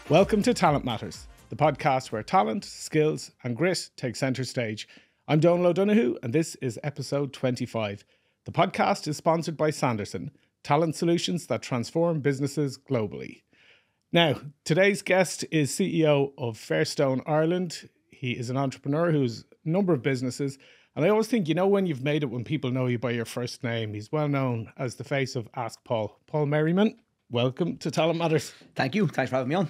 Welcome to Talent Matters, the podcast where talent, skills and grit take centre stage. I'm Donal O'Donoghue and this is episode 25. The podcast is sponsored by Sanderson, talent solutions that transform businesses globally. Now, today's guest is CEO of Fairstone Ireland. He is an entrepreneur who's a number of businesses. And I always think, you know, when you've made it when people know you by your first name, he's well known as the face of Ask Paul. Paul Merriman, welcome to Talent Matters. Thank you. Thanks for having me on.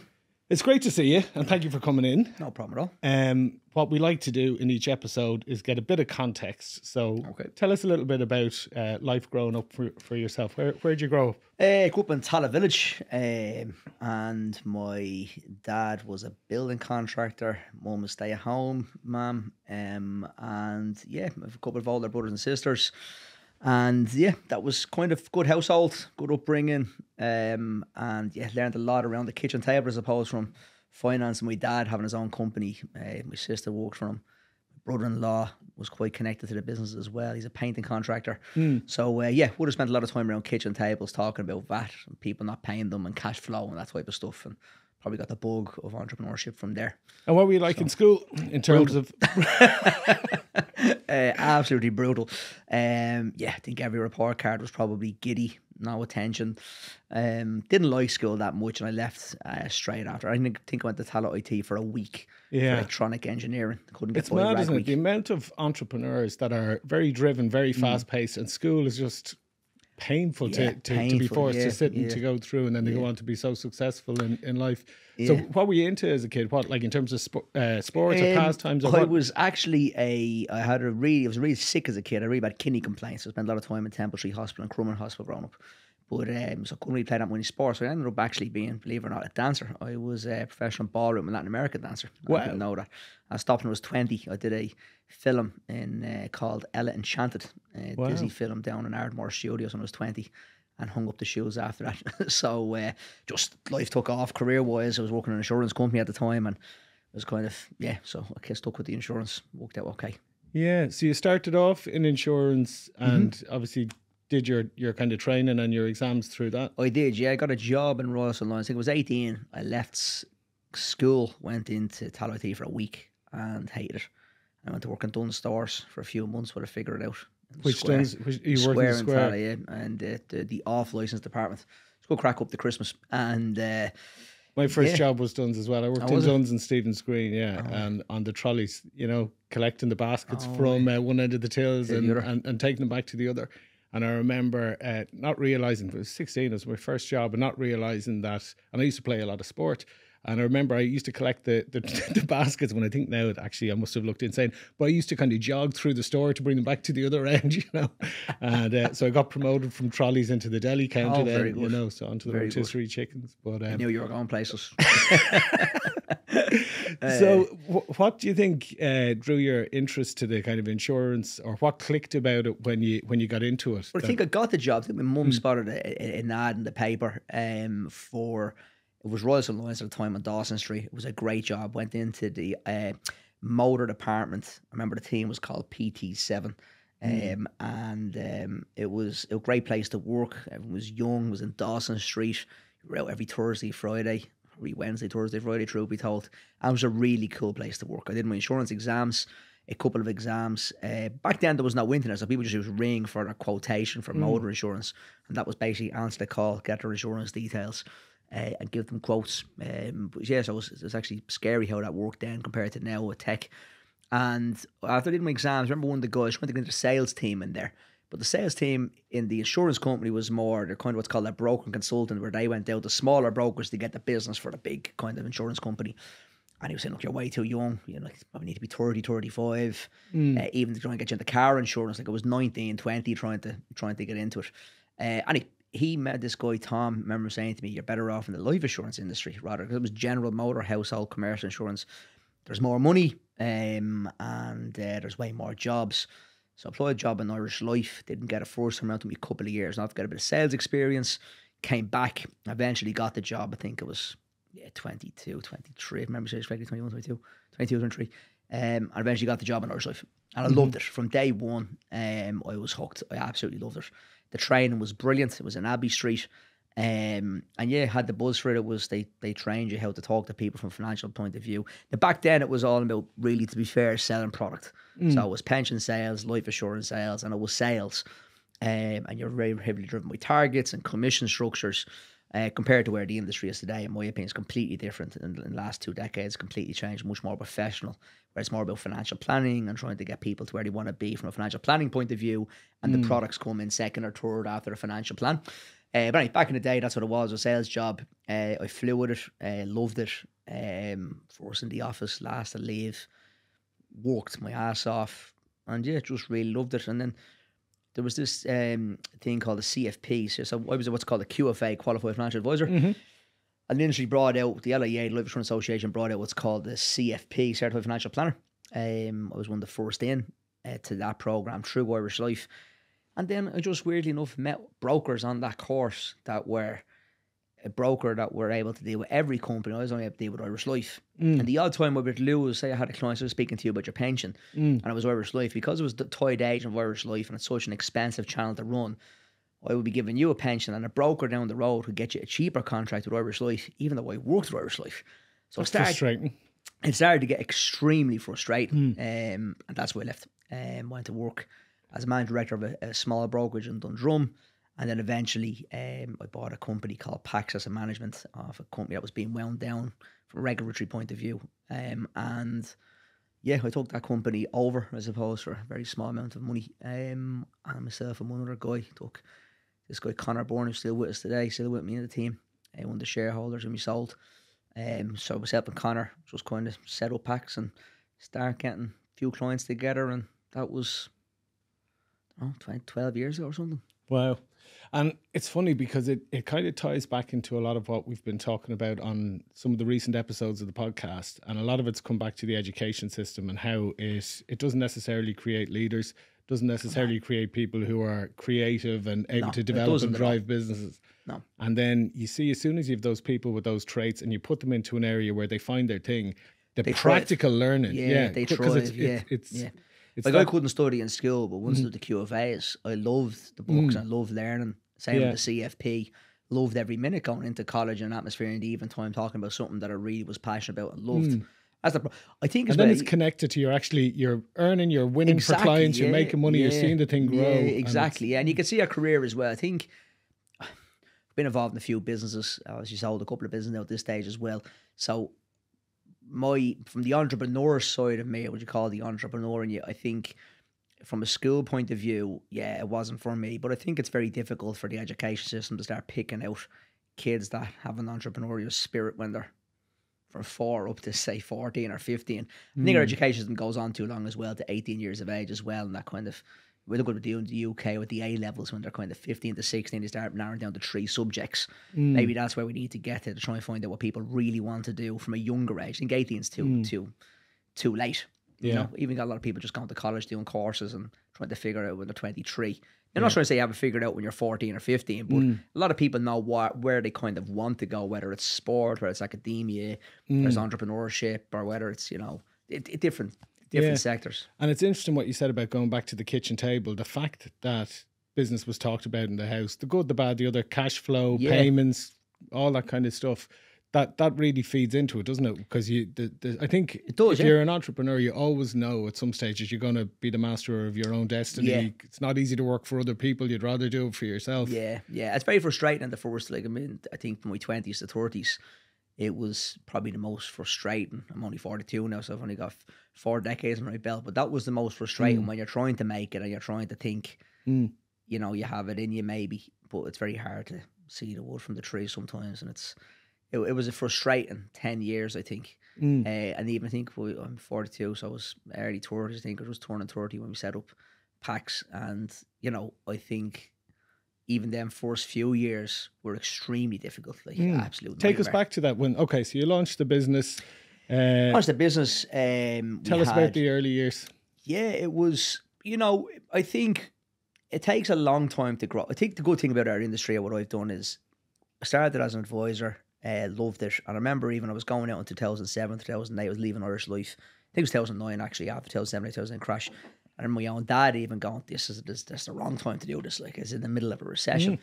It's great to see you and thank you for coming in. No problem at all. What we like to do in each episode is get a bit of context. So Tell us a little bit about life growing up for yourself. Where did you grow up? I grew up in Tala Village and my dad was a building contractor. Mum was stay-at-home mum. And yeah, I have a couple of older brothers and sisters. And yeah, that was kind of good household, good upbringing. And yeah, learned a lot around the kitchen table as opposed from finance. My dad having his own company. My sister worked for him. My brother-in-law was quite connected to the business as well. He's a painting contractor. So yeah, would have spent a lot of time around kitchen tables talking about VAT and people not paying them and cash flow and that type of stuff. And probably got the bug of entrepreneurship from there. And what were you like in school in terms of... Absolutely brutal. Yeah, I think every report card was probably giddy, no attention. Didn't like school that much, and I left straight after. I think I went to Talent IT for a week for electronic engineering. Couldn't get it's mad, isn't it? The amount of entrepreneurs that are very driven, very fast paced, and school is just painful to be forced to sit and to go through, and then they go on to be so successful in life. So what were you into as a kid? What, like in terms of sports or pastimes? Or I was actually I was really sick as a kid. I really bad kidney complaints. I spent a lot of time in Temple Street Hospital and Crumlin Hospital growing up. But so I couldn't really play that many sports. So I ended up actually being, believe it or not, a dancer. I was a professional ballroom and Latin American dancer. I didn't know that. I stopped when I was 20. I did a film called Ella Enchanted, a Disney film down in Ardmore Studios when I was 20. And hung up the shoes after that. So just life took off career-wise. I was working in an insurance company at the time and it was kind of, so I stuck with the insurance, worked out okay. Yeah, so you started off in insurance and obviously did your kind of training and your exams through that? I did, yeah. I got a job in Royal St. Lawrence. I think I was 18. I left school, went into Talent IT for a week and hated it. I went to work in Dunnes stores for a few months but I figured it out. Which Dunnes? You worked in the Square? Yeah, and the off license department. Let's go crack up the Christmas. And my first job was Dunnes as well. I worked in Dunnes and Stephen's Green, and on the trolleys, you know, collecting the baskets from one end of the tills and taking them back to the other. And I remember not realising, it was 16, it was my first job, and not realising that, and I used to play a lot of sport. And I remember I used to collect the baskets when I think now I must have looked insane. But I used to kind of jog through the store to bring them back to the other end, you know. And so I got promoted from trolleys into the deli counter then, you know, so onto the rotisserie chickens. But I knew you were going places. So what do you think drew your interest to the kind of insurance, or what clicked about it when you got into it? Well, I think I got the job. I think my mum spotted an ad in the paper for... It was Royal St. Lawrence at the time on Dawson Street. It was a great job. Went into the motor department. I remember the team was called PT7. And it was a great place to work. Everyone was young, was in Dawson Street. You were out every Thursday, Friday, every Wednesday, Thursday, Friday, truth be told. And it was a really cool place to work. I did my insurance exams, a couple of exams. Back then there was no internet, so people just used ring for their quotation for motor insurance. And that was basically answer the call, get their insurance details. And give them quotes. But yeah, so it was actually scary how that worked then compared to now with tech. And after I did my exams, I remember one of the guys went to get into the sales team in there. But the sales team in the insurance company was more, they're kind of what's called a broker consultant, where they went out to smaller brokers to get the business for the big kind of insurance company. And he was saying, look, you're way too young. You know, like, probably need to be 30, 35. Even to try and get you into car insurance. Like I was 19, 20 trying to get into it. And he met this guy, Tom, I remember saying to me, you're better off in the life insurance industry rather, because it was general motor, household, commercial insurance. There's more money and there's way more jobs. So I applied a job in Irish Life, didn't get it first time around, took me a couple of years. Now I've got a bit of sales experience, came back, eventually got the job. I think it was 22, 23. I remember saying 21, 22, 23. And eventually got the job in Irish Life. And I loved it. From day one, I was hooked. I absolutely loved it. The training was brilliant. It was in Abbey Street. And yeah, had the buzz for it. It was they trained you how to talk to people from a financial point of view. Now, back then, it was all about, really, to be fair, selling product. So it was pension sales, life assurance sales, and it was sales. And you're very heavily driven by targets and commission structures. Compared to where the industry is today, in my opinion, is completely different. In the last 2 decades, completely changed, much more professional, where it's more about financial planning and trying to get people to where they want to be from a financial planning point of view, and the products come in second or third after a financial plan. But anyway, back in the day, that's what it was, a sales job. I flew with it, loved it. First in the office, last to leave, worked my ass off, and yeah, just really loved it. And then there was this thing called a CFP. So I was what's called a QFA, Qualified Financial Advisor. And the industry brought out, the LIA, the Life Insurance Association, brought out what's called the CFP, Certified Financial Planner. I was one of the first in to that program through Irish Life. And then I just, weirdly enough, met brokers on that course that were a broker that were able to deal with every company. I was only able to deal with Irish Life. And the odd time I would lose, say I had a client, I was speaking to you about your pension, and it was Irish Life, because it was the tied agent of Irish Life and it's such an expensive channel to run, I would be giving you a pension, and a broker down the road would get you a cheaper contract with Irish Life, even though I worked with Irish Life. So it started to get extremely frustrating. And that's why I left. Went to work as a managing director of a small brokerage in Dundrum. And then eventually I bought a company called Pax Asset Management, of a company that was being wound down from a regulatory point of view. And yeah, I took that company over, I suppose, for a very small amount of money. And myself and one other guy took this guy, Connor Bourne, who's still with us today, still with me in the team, one of the shareholders, and we sold. So I was helping Connor just kind of set up Pax and start getting a few clients together. And that was 12 years ago or something. Wow. And it's funny because it kind of ties back into a lot of what we've been talking about on some of the recent episodes of the podcast. And a lot of it's come back to the education system and how it doesn't necessarily create leaders, doesn't necessarily create people who are creative and able to develop and drive businesses. No. And then you see, as soon as you have those people with those traits and you put them into an area where they find their thing, they practical learning. Yeah, they thrive. It's like I couldn't study in school, but once I did the QFAs, I loved the books and I loved learning. Same with the CFP. Loved every minute going into college and atmosphere in the evening time, talking about something that I really was passionate about and loved. I think, and then it's connected to you're earning, you're winning for clients, you're making money, you're seeing the thing grow. Yeah, exactly. And you can see our career as well. I think I've been involved in a few businesses. As you sold a couple of businesses now at this stage as well. So from the entrepreneur side of me, what you call the entrepreneur in you, I think from a school point of view, it wasn't for me. But I think it's very difficult for the education system to start picking out kids that have an entrepreneurial spirit when they're from 4 up to, say, 14 or 15. I think our education system goes on too long as well, to 18 years of age as well. And that kind of, we look at what we do in the UK with the A levels when they're kind of 15 to 16, they start narrowing down to 3 subjects. Maybe that's where we need to get to try and find out what people really want to do from a younger age. I think 18 is too late. You know, even got a lot of people just going to college doing courses and trying to figure it out when they're 23. I'm not trying to say you have it figured out when you're 14 or 15, but a lot of people know where they kind of want to go, whether it's sport, whether it's academia, whether it's entrepreneurship, or whether it's, different sectors. And it's interesting what you said about going back to the kitchen table. The fact that business was talked about in the house, the good, the bad, the other, cash flow, payments, all that kind of stuff. That really feeds into it, doesn't it? Because I think it does, if you're an entrepreneur, you always know at some stages you're going to be the master of your own destiny. Yeah. It's not easy to work for other people. You'd rather do it for yourself. Yeah. It's very frustrating in the first, I think from my 20s to 30s, it was probably the most frustrating. I'm only 42 now, so I've only got 4 decades under my belt. But that was the most frustrating when you're trying to make it and you're trying to think, you have it in you maybe, but it's very hard to see the wood from the tree sometimes, and it was a frustrating 10 years, I think. And even I think I'm 42, so I was early 30s, I think. I was turning 30 when we set up Pax. And, I think even them first few years were extremely difficult. Absolutely. Take us back to that when, so you launched the business. Tell us about the early years. Yeah, it was, I think it takes a long time to grow. I think the good thing about our industry and what I've done is I started as an advisor. Loved it. And I remember even I was going out in 2007, 2008, I was leaving Irish Life. I think it was 2009 actually, after 2007, 2008 crash. And my own dad even going, this is the wrong time to do this. It's in the middle of a recession.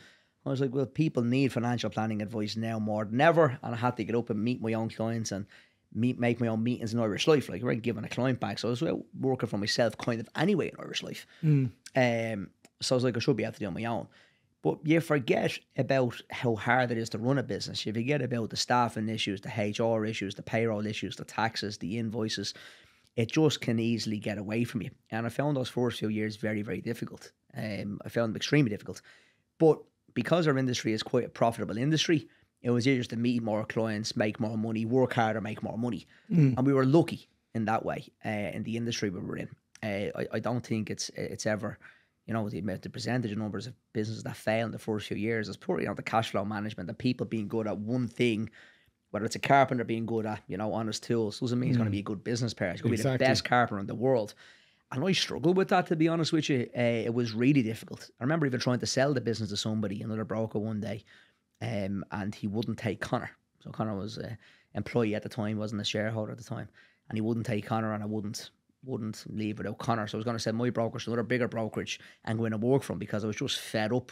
I was like, well, people need financial planning advice now more than ever. And I had to get up and meet my own clients and make my own meetings in Irish Life. Like, I wasn't giving a client back. So I was working for myself kind of anyway in Irish Life. So I was like, I should be able to do it on my own. But you forget about how hard it is to run a business. You forget about the staffing issues, the HR issues, the payroll issues, the taxes, the invoices. It just can easily get away from you. And I found those first few years very, very difficult. I found them extremely difficult. But because our industry is quite a profitable industry, it was easier to meet more clients, make more money, work harder, make more money. And we were lucky in that way in the industry we were in. I don't think it's ever, you know, the percentage of numbers of businesses that fail in the first few years is purely, you know, the cash flow management, the people being good at one thing, whether it's a carpenter being good at, you know, honest tools, doesn't mean he's going to be a good business person. He's going to be the best carpenter in the world. And I struggled with that, to be honest with you. It was really difficult. I remember even trying to sell the business to somebody, another broker one day, and he wouldn't take Connor. So Connor was an employee at the time, wasn't a shareholder at the time, and he wouldn't take Connor, and I wouldn't leave without Connor. So I was going to send my brokerage to another bigger brokerage and go in and work for him, because I was just fed up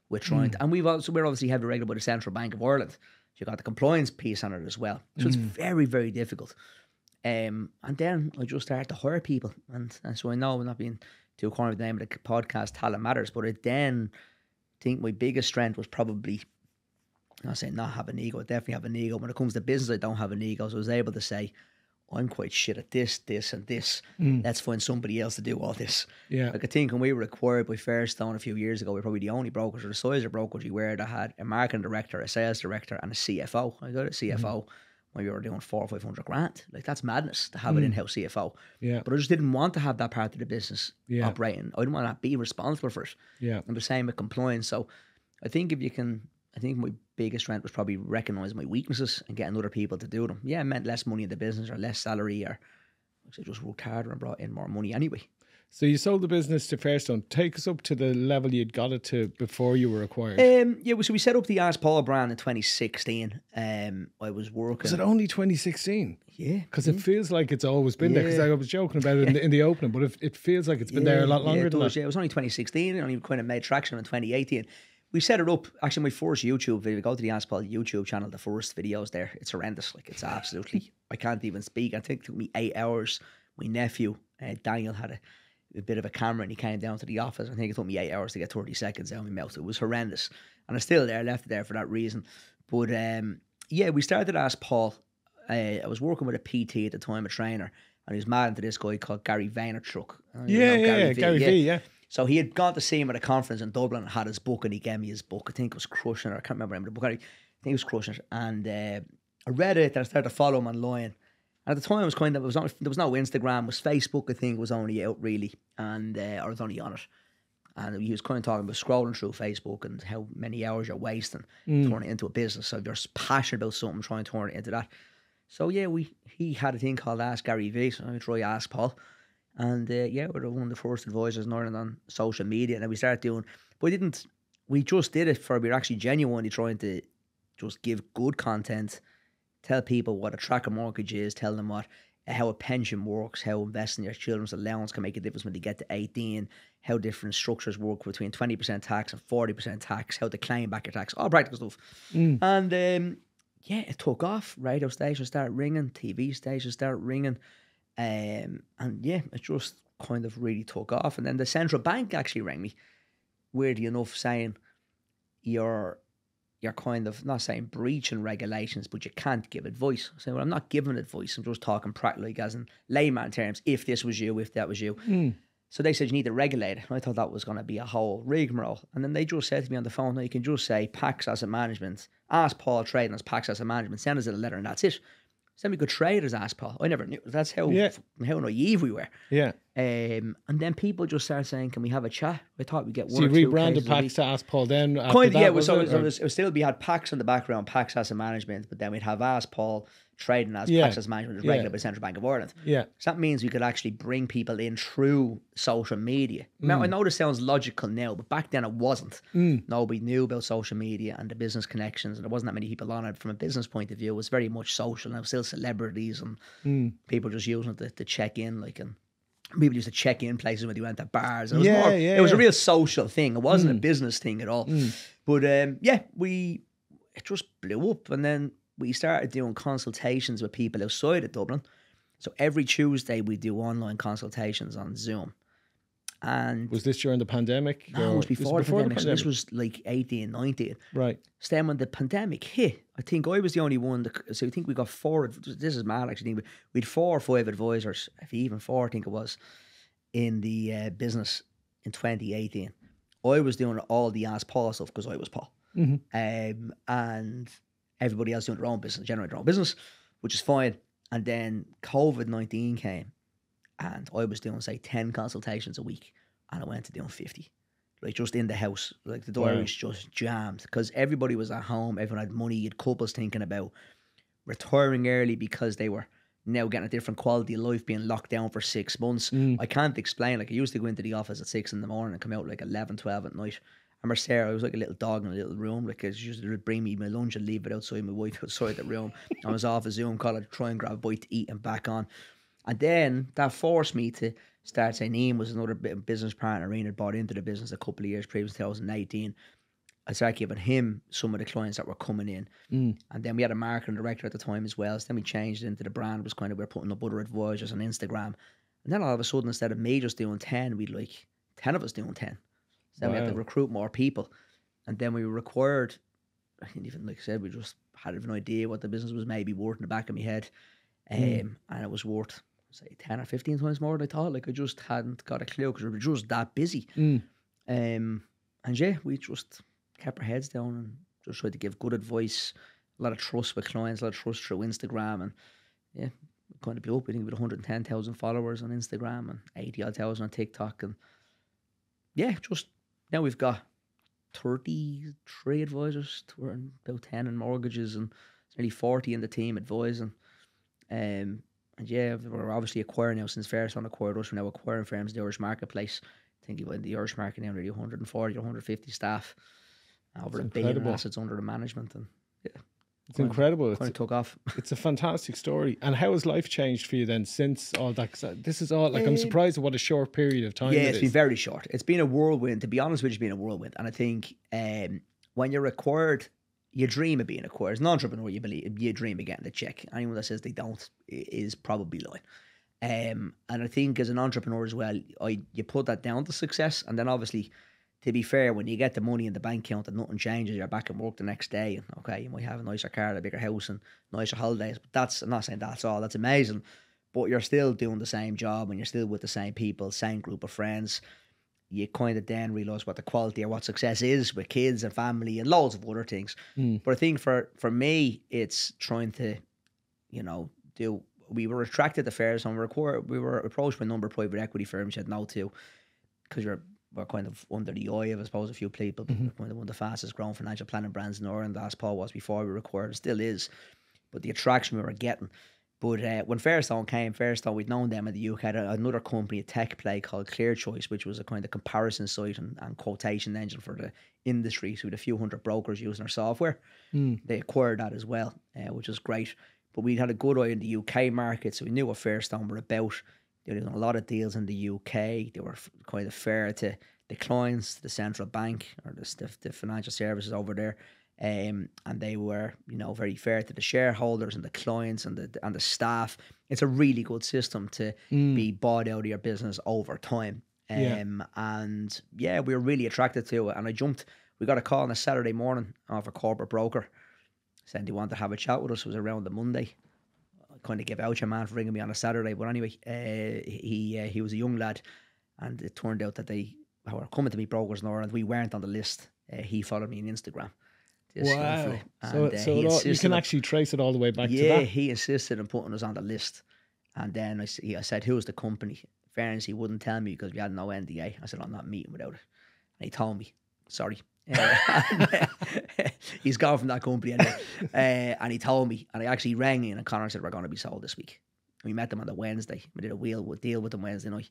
with trying to, and we're obviously heavily regulated by the Central Bank of Ireland. So you got the compliance piece on it as well. So it's very, very difficult. And then I just started to hire people. And so I know I'm not being too corny with the name of the podcast, Talent Matters, but I then think my biggest strength was probably, I'm not saying not have an ego, I definitely have an ego. When it comes to business, I don't have an ego. So I was able to say, I'm quite shit at this, and this. Let's find somebody else to do all this. Yeah. Like, I think when we were acquired by Fairstone a few years ago, we were probably the only brokers, or the size of brokerage we were, that had a marketing director, a sales director, and a CFO. I got a CFO when we were doing 400 or 500 grand. Like, that's madness to have an in-house CFO. Yeah. But I just didn't want to have that part of the business operating. I didn't want to be responsible for it. Yeah. And the same with compliance. So I think my biggest strength was probably recognizing my weaknesses and getting other people to do them. Yeah, it meant less money in the business or less salary, or I just worked harder and brought in more money anyway. So you sold the business to Fairstone. Take us up to the level you'd got it to before you were acquired. So we set up the Ask Paul brand in 2016. I was working. Was it only 2016? Yeah. Because it feels like it's always been there. Because I was joking about it in the opening, but it feels like it's been there a lot longer than that. Yeah, it was only 2016. It only kind of made traction in 2018. We set it up, actually my first YouTube video, go to the Ask Paul YouTube channel, the first video's there. It's horrendous. Like, it's absolutely, I can't even speak. I think it took me 8 hours. My nephew, Daniel, had a bit of a camera, and he came down to the office. I think it took me 8 hours to get 30 seconds out of my mouth. It was horrendous. And it's still there, left it there for that reason. But we started Ask Paul. I was working with a PT at the time, a trainer, and he was mad into this guy called Gary Vaynerchuk. Gary V. So he had gone to see him at a conference in Dublin and had his book, and he gave me his book. I think it was Crushing It. I can't remember the name of the book. I think it was Crushing It. And I read it, and I started to follow him online. And at the time, there was no Instagram. It was Facebook, I think, was only out, really. And I was only on it. And he was kind of talking about scrolling through Facebook and how many hours you're wasting turning it into a business. So if you're passionate about something, try and turn it into that. So yeah, he had a thing called Ask Gary V. So I try Ask Paul. And we're one of the first advisors in Ireland on social media. And then we started doing, but we just did it we were actually genuinely trying to just give good content, tell people what a tracker mortgage is, tell them how a pension works, how investing in your children's allowance can make a difference when they get to 18, how different structures work between 20% tax and 40% tax, how to claim back your tax, all practical stuff. And it took off. Radio stations started ringing, TV stations started ringing. It just kind of really took off. And then the central bank actually rang me, weirdly enough, saying you're kind of, not saying breaching regulations, but you can't give advice. I said, well, I'm not giving advice. I'm just talking practically, as in layman terms, if this was you, if that was you. So they said, you need to regulate it. And I thought that was going to be a whole rigmarole. And then they just said to me on the phone, no, you can just say Pax Asset Management, ask Paul Trading as Pax Asset Management, send us a letter, and that's it. Send me good traders, Ask Paul. I never knew. That's how naive we were. Yeah. And then people just started saying, can we have a chat? I thought we'd get one or two. So you rebranded Pax to Ask Paul then? Kind of, yeah. It was still, we had Pax in the background, Pax Asset Management, but then we'd have Ask Paul Trading as Pax Asset Management, regulated by the Central Bank of Ireland. Yeah. So that means we could actually bring people in through social media. Now, I know this sounds logical now, but back then it wasn't. Nobody knew about social media and the business connections, and there wasn't that many people on it from a business point of view. It was very much social, and it was still celebrities and people just using it to check in, and people used to check in places when they went to bars. It was it was a real social thing. It wasn't a business thing at all. But yeah, it just blew up, and then we started doing consultations with people outside of Dublin. So every Tuesday we do online consultations on Zoom. And was this during the pandemic? No, it was before the pandemic. So this was like 18, 19. Right. So then when the pandemic hit, I think I was the only one. So I think we got 4. This is mad actually. We had 4 or 5 advisors, if even 4, I think it was, in the business in 2018. I was doing all the Ask Paul stuff because I was Paul. And everybody else doing their own business, generating their own business, which is fine. And then COVID-19 came, and I was doing, say, 10 consultations a week, and I went to doing 50. Like, just in the house. Like, the diary was just jammed, because everybody was at home, everyone had money, you had couples thinking about retiring early because they were now getting a different quality of life being locked down for 6 months. I can't explain. Like, I used to go into the office at 6 in the morning and come out like 11, 12 at night. I remember Sarah, I was like a little dog in a little room. Like, she used to bring me my lunch and leave it outside, my wife outside the room. I was off a Zoom call to try and grab a bite to eat and back on. And then that forced me to start saying, Ian was another business partner. Ian had bought into the business a couple of years previous, 2018. I started giving him some of the clients that were coming in. And then we had a marketing director at the time as well. So then we changed it into the brand. It was kind of, we were putting up other advisors on Instagram. And then all of a sudden, instead of me just doing 10, we'd like 10 of us doing 10. So then we had to recruit more people. And then we required, I didn't even, like I said, we just had an idea what the business was maybe worth in the back of my head. And it was worth, say, 10 or 15 times more than I thought. Like, I just hadn't got a clue because we were just that busy. And yeah, we just kept our heads down and just tried to give good advice, a lot of trust with clients, a lot of trust through Instagram. And yeah, we kind of blew up. I think we had 110,000 followers on Instagram and 80,000 on TikTok. And yeah, just now we've got 33 advisors, we're about 10 in mortgages, and nearly 40 in the team advising. And yeah, we're obviously acquiring now since Fairstone acquired us. We're now acquiring firms in the Irish marketplace. I think in the Irish market now nearly 140 or 150 staff, over $1 billion in assets under the management, and yeah, it's incredible. It took off. It's a fantastic story. And how has life changed for you then since all that? 'Cause this is all, like, I'm surprised at what a short period of time. Yeah, it's been very short. It's been a whirlwind. To be honest with you, it's been a whirlwind. And I think when you're acquired, you dream of being acquired. As an entrepreneur, you dream of getting the check. Anyone that says they don't is probably lying. And I think as an entrepreneur as well, you put that down to success. And then obviously, to be fair, when you get the money in the bank account and nothing changes, you're back at work the next day. And okay, you might have a nicer car, a bigger house, and nicer holidays. But I'm not saying that's all. That's amazing. But you're still doing the same job and you're still with the same people, same group of friends. You kind of then realise what the quality or what success is with kids and family and loads of other things. But I think for me, it's trying to, do. We were attracted to Fairstone. We were approached by a number of private equity firms you had no to, because we're kind of under the eye of, I suppose, a few people. We're kind of one of the fastest growing financial planning brands in Ireland, as Paul was before we were acquired, still is. But the attraction we were getting. But when Fairstone, we'd known them in the UK, had another company, a tech play called ClearChoice, which was a kind of comparison site and quotation engine for the industry. So we had a few hundred brokers using our software. They acquired that as well, which was great. But we'd had a good eye in the UK market, so we knew what Fairstone were about. They were doing a lot of deals in the UK. They were quite fair to the clients, the central bank, or the financial services over there. And they were, very fair to the shareholders and the clients and the staff. It's a really good system to be bought out of your business over time. And yeah, we were really attracted to it. And we got a call on a Saturday morning off a corporate broker saying they wanted to have a chat with us. It was around the Monday. I kind of gave out your man for ringing me on a Saturday. But anyway, he was a young lad, and it turned out that they were coming to meet brokers in Ireland. We weren't on the list. He followed me on Instagram. Wow. So you can actually trace it all the way back to that. Yeah, he insisted on putting us on the list. And then I said, who's the company? In fairness, he wouldn't tell me because we had no NDA. I said, I'm not meeting without it. And he told me, sorry. He's gone from that company anyway. And he told me, and I actually rang in, and Connor said, we're going to be sold this week. We met them on the Wednesday. We did a deal with them Wednesday night.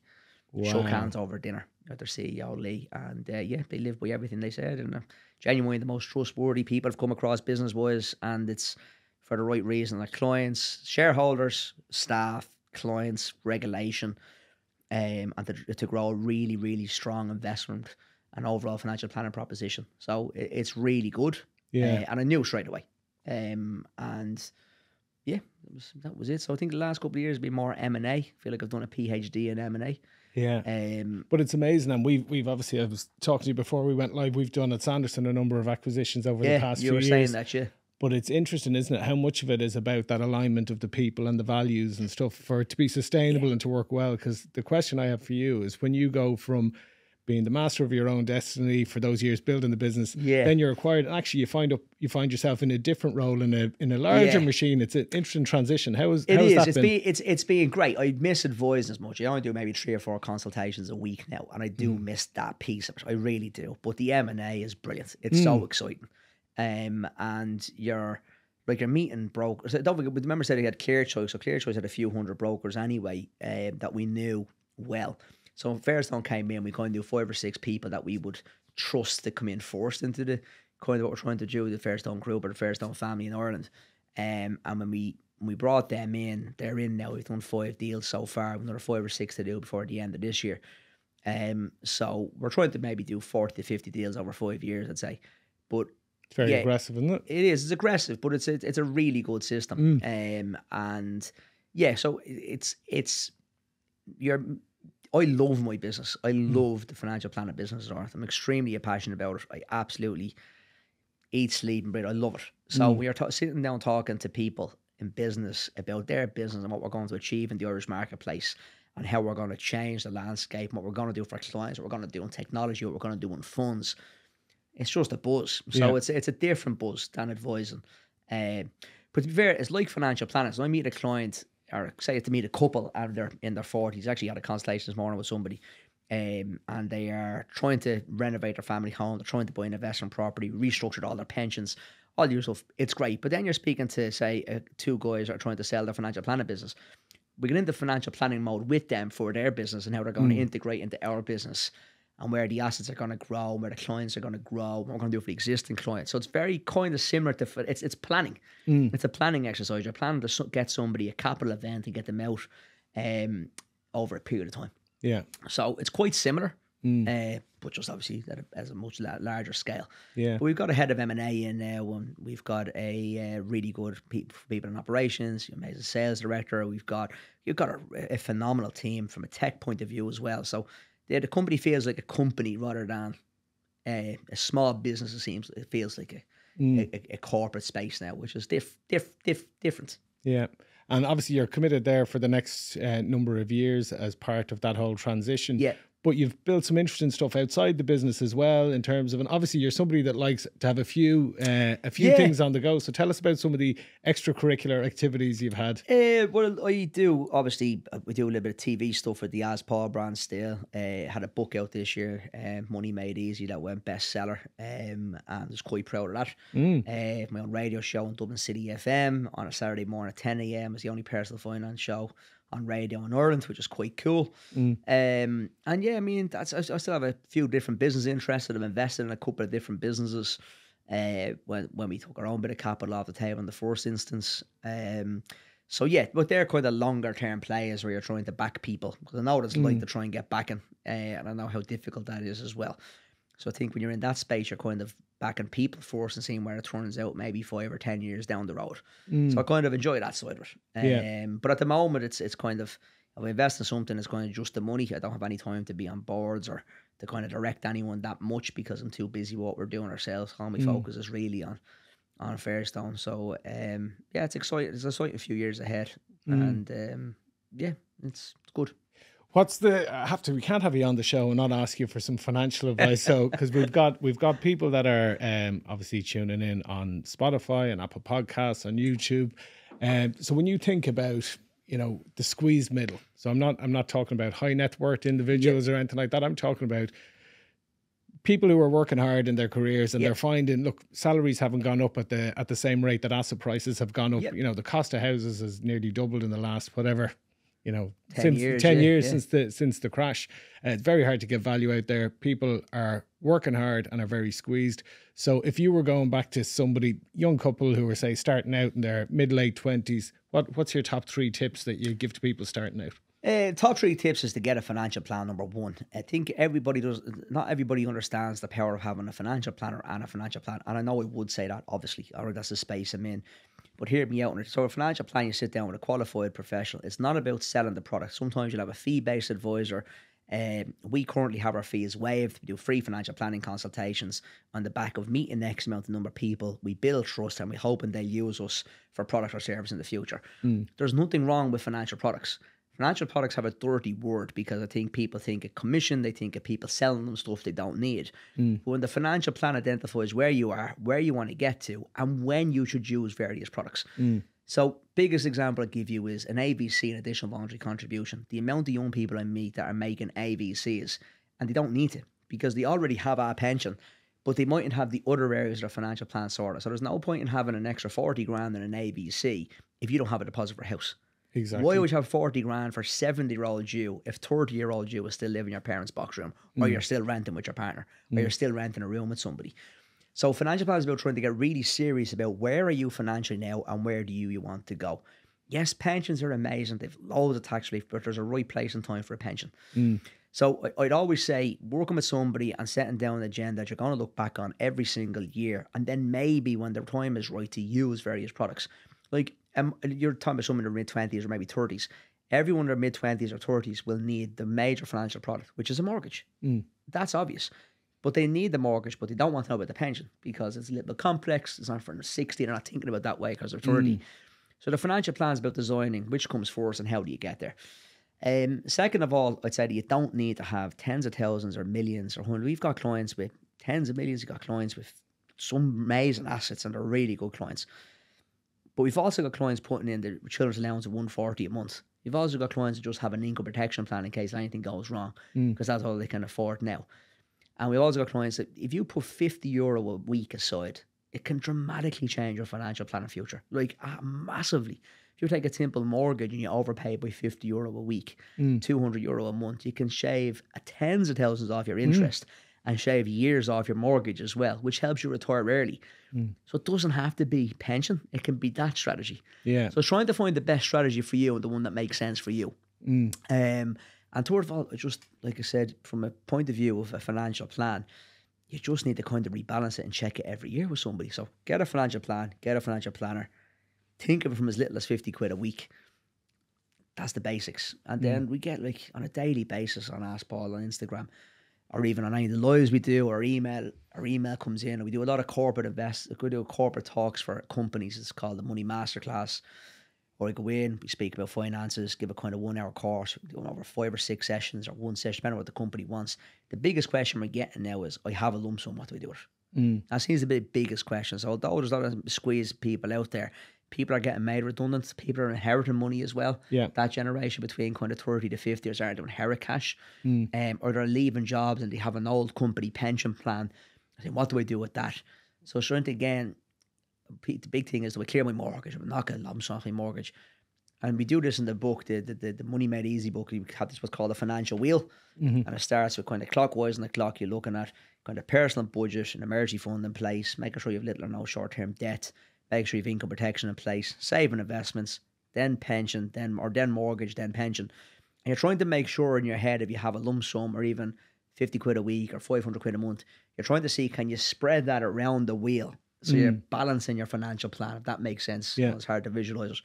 Wow. Shook hands over dinner with their CEO, Lee. And yeah, they live by everything they said. And genuinely the most trustworthy people I've come across business-wise. And it's for the right reason. Like clients, shareholders, staff, clients, regulation, and to grow a really, really strong investment an overall financial planning proposition. So it's really good. Yeah. And I knew straight away. And yeah, that was it. So I think the last couple of years have been more M&A. I feel like I've done a PhD in M&A. Yeah. But it's amazing. And we've obviously, I was talking to you before we went live, we've done at Sanderson a number of acquisitions over the past few years. Yeah, you were saying that, yeah. But it's interesting, isn't it, how much of it is about that alignment of the people and the values and stuff for it to be sustainable and to work well. Because the question I have for you is, when you go from being the master of your own destiny for those years building the business, then you're acquired, and actually you find yourself in a different role in a larger machine. It's an interesting transition. How's that been? It's been great. I miss advising as much. I only do maybe 3 or 4 consultations a week now, and I do miss that piece of it. I really do. But the M&A is brilliant. It's so exciting. And you're meeting brokers. Don't forget, remember I said they had Clear Choice. So Clear Choice had a few hundred brokers anyway, that we knew well. So when Fairstone came in, we kind of knew 5 or 6 people that we would trust to come in first into the kind of what we're trying to do with the Fairstone group or the Fairstone family in Ireland. And when we brought them in, they're in now. We've done 5 deals so far. We've another 5 or 6 to do before the end of this year. So we're trying to maybe do 40 to 50 deals over 5 years, I'd say. But it's very aggressive, isn't it? It is. It's aggressive, but it's a really good system. And yeah, so I love my business. I love the financial planning business. I'm extremely passionate about it. I absolutely eat, sleep, and breathe. I love it. So we are sitting down talking to people in business about their business and what we're going to achieve in the Irish marketplace, and how we're going to change the landscape, and what we're going to do for clients, what we're going to do in technology, what we're going to do in funds. It's just a buzz. So it's a different buzz than advising. But to be fair, it's like financial planning. So I meet a client, or say to meet a couple, and they're in their 40s. I actually had a consultation this morning with somebody, and they are trying to renovate their family home. They're trying to buy an investment property, restructured all their pensions, all your stuff. It's great. But then you're speaking to, say, 2 guys that are trying to sell their financial planning business. We get into financial planning mode with them for their business and how they're going to integrate into our business, and where the assets are going to grow, and where the clients are going to grow, what we're going to do for the existing clients. So it's very kind of similar to, it's planning. It's a planning exercise. You're planning to get somebody a capital event and get them out over a period of time. Yeah. So it's quite similar, but just obviously at a much larger scale. Yeah. But we've got a head of M&A in now, and we've got a really good people in operations, amazing sales director. You've got a phenomenal team from a tech point of view as well. So the company feels like a company rather than a small business. It feels like a corporate space now, which is different. Yeah. And obviously you're committed there for the next number of years as part of that whole transition. Yeah. But you've built some interesting stuff outside the business as well, in terms of, and obviously you're somebody that likes to have a few things on the go. So tell us about some of the extracurricular activities you've had. Well, I do, obviously, we do a little bit of TV stuff with the As Paul brand still. Had a book out this year, Money Made Easy, that went bestseller, and I was quite proud of that. My own radio show on Dublin City FM on a Saturday morning at 10 a.m. is the only personal finance show on radio in Ireland, which is quite cool. And yeah, I mean, I still have a few different business interests that I've invested in a couple of different businesses when we took our own bit of capital off the table in the first instance. So yeah, but they're kind of longer term players where you're trying to back people, because I know what it's like to try and get backing, and I know how difficult that is as well. So I think when you're in that space, you're kind of backing people first and seeing where it turns out maybe 5 or 10 years down the road. So I kind of enjoy that side of it. But at the moment, it's kind of, if I invest in something, it's kind of just the money. I don't have any time to be on boards or to kind of direct anyone that much, because I'm too busy with what we're doing ourselves. All my focus is really on Fairstone. So yeah, it's exciting. It's an exciting few years ahead. And yeah, it's good. We can't have you on the show and not ask you for some financial advice. So, because we've got people that are obviously tuning in on Spotify and Apple Podcasts, on YouTube. So when you think about, the squeezed middle, so I'm not talking about high net worth individuals or anything like that. I'm talking about people who are working hard in their careers, and they're finding, look, salaries haven't gone up at the same rate that asset prices have gone up. The cost of houses has nearly doubled in the last 10 years since the crash. It's very hard to get value out there. People are working hard and are very squeezed. So if you were going back to somebody, young couple who were, say, starting out in their mid-late 20s, what's your top 3 tips that you give to people starting out? Top 3 tips is to get a financial plan, number 1. I think not everybody understands the power of having a financial planner and a financial plan. And I know I would say that, obviously, or that's the space I'm in. But hear me out on it. So a financial plan, you sit down with a qualified professional. It's not about selling the product. Sometimes you'll have a fee-based advisor. We currently have our fees waived. We do free financial planning consultations on the back of meeting X amount of number of people. We build trust and we're hoping they'll use us for product or service in the future. There's nothing wrong with financial products. Financial products have a dirty word because I think people think of commission, they think of people selling them stuff they don't need. But when the financial plan identifies where you are, where you want to get to, and when you should use various products. So, biggest example I give you is an AVC, an additional voluntary contribution. The amount of young people I meet that are making AVCs, and they don't need it because they already have a pension, but they mightn't have the other areas of their financial plan sorted. So there's no point in having an extra 40 grand in an AVC if you don't have a deposit for a house. Exactly. Why would you have 40 grand for 70-year-old you if 30-year-old you is still living in your parents' box room, or you're still renting with your partner, or you're still renting a room with somebody? So financial plan is about trying to get really serious about where are you financially now and where do you want to go. Yes, pensions are amazing. They've loads of tax relief, but there's a right place and time for a pension. So I'd always say working with somebody and setting down an agenda that you're going to look back on every single year, and then maybe when the time is right to use various products. Like you're talking about someone in their mid-20s or maybe 30s. Everyone in their mid-20s or 30s will need the major financial product, which is a mortgage. That's obvious. But they need the mortgage, but they don't want to know about the pension because it's a little bit complex. It's not for 60. They're not thinking about that way because they're 30. So the financial plan is about designing which comes first and how do you get there. Second of all, I'd say that you don't need to have tens of thousands or millions or hundreds. We've got clients with tens of millions. We've got clients with some amazing assets and they're really good clients. But we've also got clients putting in the children's allowance of $140 a month. You've also got clients who just have an income protection plan in case anything goes wrong because that's all they can afford now. And we've also got clients that if you put €50 a week aside, it can dramatically change your financial plan and future, like massively. If you take a simple mortgage and you overpay by €50 a week, €200 a month, you can shave tens of thousands off your interest and shave years off your mortgage as well, which helps you retire early. So it doesn't have to be pension. It can be that strategy. Yeah. So trying to find the best strategy for you and the one that makes sense for you. And third of all, just like I said, from a point of view of a financial plan, you just need to kind of rebalance it and check it every year with somebody. So get a financial plan, get a financial planner. Think of it from as little as 50 quid a week. That's the basics. And then we get like on a daily basis on Ask Paul on Instagram, or even on any of the lives we do, or email comes in, and we do a lot of we do corporate talks for companies. It's called the Money Masterclass. Or I go in, we speak about finances, give a kind of 1 hour course, we're doing over 5 or 6 sessions or one session, depending on what the company wants. The biggest question we're getting now is, I have a lump sum, what do I do with it? That seems to be the biggest question. So although there's a lot of squeeze people out there, people are getting made redundant, people are inheriting money as well. Yeah. That generation between kind of 30 to 50 are starting to inherit cash, or they're leaving jobs and they have an old company pension plan. I think, what do I do with that? So trying to, again, the big thing is, do I clear my mortgage? I'm not going to lump sum off my mortgage. And we do this in the book, the Money Made Easy book. We have this what's called a financial wheel. And it starts with kind of clockwise on the clock. You're looking at kind of personal budget, an emergency fund in place, making sure you have little or no short-term debt, make sure you have income protection in place, saving investments, then pension, then mortgage, then pension. And you're trying to make sure in your head, if you have a lump sum or even 50 quid a week or 500 quid a month, you're trying to see, can you spread that around the wheel? So you're balancing your financial plan, if that makes sense. Yeah. It's hard to visualize it.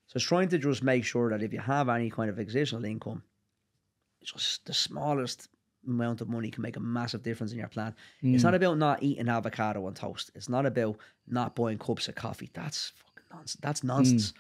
So it's trying to just make sure that if you have any kind of additional income, just the smallest amount of money can make a massive difference in your plan. It's not about not eating avocado on toast. It's not about not buying cups of coffee. That's fucking nonsense. That's nonsense.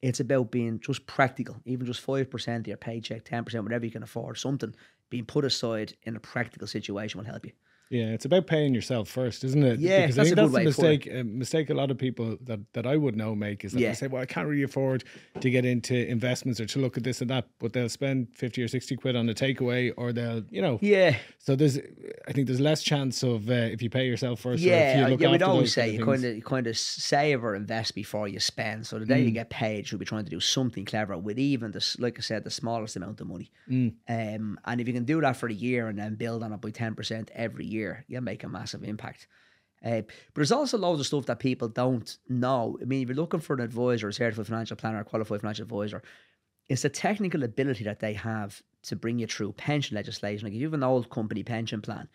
It's about being just practical. Even just 5% of your paycheck, 10%, whatever you can afford, something being put aside in a practical situation will help you. Yeah, it's about paying yourself first, isn't it? Yeah, because that's I think a good way that's the mistake a lot of people that I would know make is that they say, well, I can't really afford to get into investments or to look at this and that, but they'll spend 50 or 60 quid on a takeaway, or they'll, so I think there's less chance of if you pay yourself first. Yeah, or if you we'd always say you kind of save or invest before you spend. So the day you get paid, you'll be trying to do something clever with even this, like I said, the smallest amount of money. And if you can do that for a year and then build on it by 10% every year, you'll make a massive impact. But there's also loads of stuff that people don't know. I mean, if you're looking for an advisor, a certified financial planner, a qualified financial advisor, It's the technical ability that they have to bring you through pension legislation. Like if you have an old company pension plan.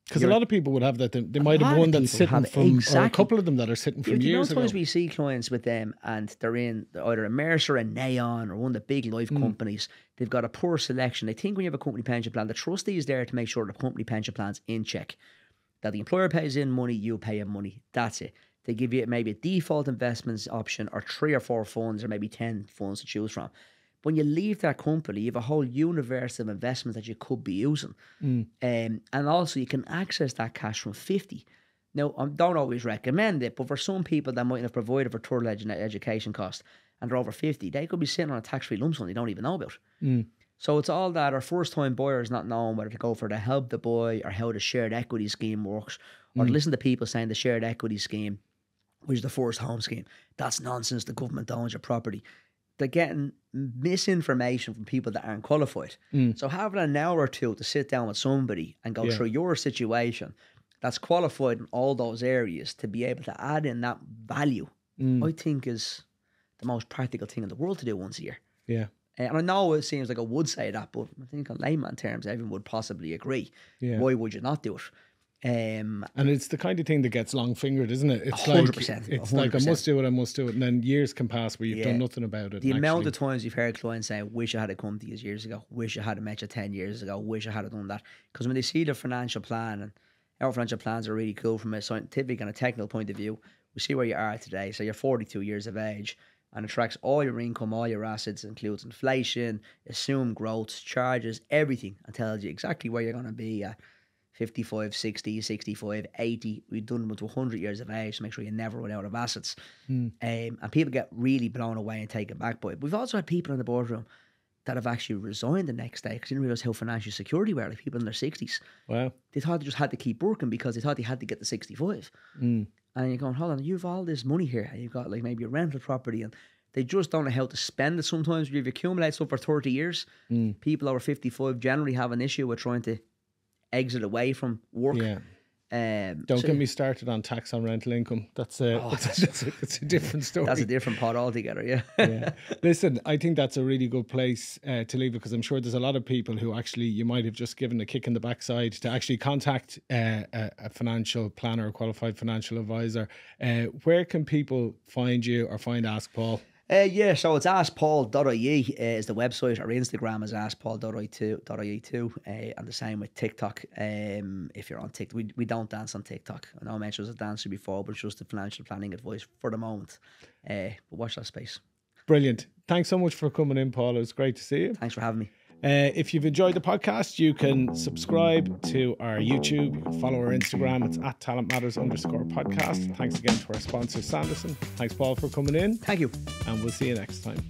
Because a lot of people would have that. They might have one that's sitting from, or a couple of them that are sitting from years ago. Sometimes we see clients with them and they're in either a Mercer, a Neon, or one of the big life companies. They've got a poor selection. They think when you have a company pension plan, the trustee is there to make sure the company pension plan's in check. That the employer pays in money, you pay in money. That's it. They give you maybe a default investments option or 3 or 4 funds or maybe 10 funds to choose from. When you leave that company, you have a whole universe of investments that you could be using. And also you can access that cash from 50. Now, I don't always recommend it, but for some people that might have provided for total education cost and they're over 50, they could be sitting on a tax-free lump sum they don't even know about. So it's all that our first-time buyers not knowing whether to go for the help to buy or how the shared equity scheme works, or to listen to people saying the shared equity scheme, which is the first home scheme, that's nonsense, the government owns your property. They're getting misinformation from people that aren't qualified. So having an hour or two to sit down with somebody and go through your situation that's qualified in all those areas to be able to add in that value, I think is the most practical thing in the world to do once a year. Yeah. And I know it seems like I would say that, but I think on layman terms, everyone would possibly agree. Yeah. Why would you not do it? And it's the kind of thing that gets long-fingered, isn't it? It's 100%. It's 100%. Like, I must do it, and then years can pass where you've done nothing about it. The amount of times you've heard clients say, wish I had come to you years ago, wish I had met you 10 years ago, wish I had done that. Because when they see the financial plan, and our financial plans are really cool from a scientific and a technical point of view, we see where you are today. So you're 42 years of age, and it tracks all your income, all your assets, includes inflation, assumed growth, charges, everything, and tells you exactly where you're going to be at 55, 60, 65, 80. We've done them to 100 years of age to make sure you never run out of assets. And people get really blown away and taken back by it. We've also had people in the boardroom that have actually resigned the next day because they didn't realise how financially secure they were, like people in their 60s. Wow. They thought they just had to keep working because they thought they had to get to 65. And you're going, hold on, you've all this money here, and you've got like maybe a rental property, and they just don't know how to spend it sometimes. If you've accumulated stuff for 30 years, people over 55 generally have an issue with trying to exit away from work. Yeah. Don't get me started on tax on rental income. That's a different story. That's a different pot altogether, yeah. Listen, I think that's a really good place to leave, because I'm sure there's a lot of people who actually you might have just given a kick in the backside to actually contact a financial planner or qualified financial advisor. Where can people find you or find Ask Paul? So it's askpaul.ie is the website. Our Instagram is askpaul.ie2, and the same with TikTok. If you're on TikTok, we don't dance on TikTok. I know I mentioned a dancer before, but it's just the financial planning advice for the moment. But watch that space. Brilliant. Thanks so much for coming in, Paul. It was great to see you. Thanks for having me. If you've enjoyed the podcast, you can subscribe to our YouTube. You can follow our Instagram. It's @talentmatters_podcast. Thanks again to our sponsor, Sanderson. Thanks, Paul, for coming in. Thank you. And we'll see you next time.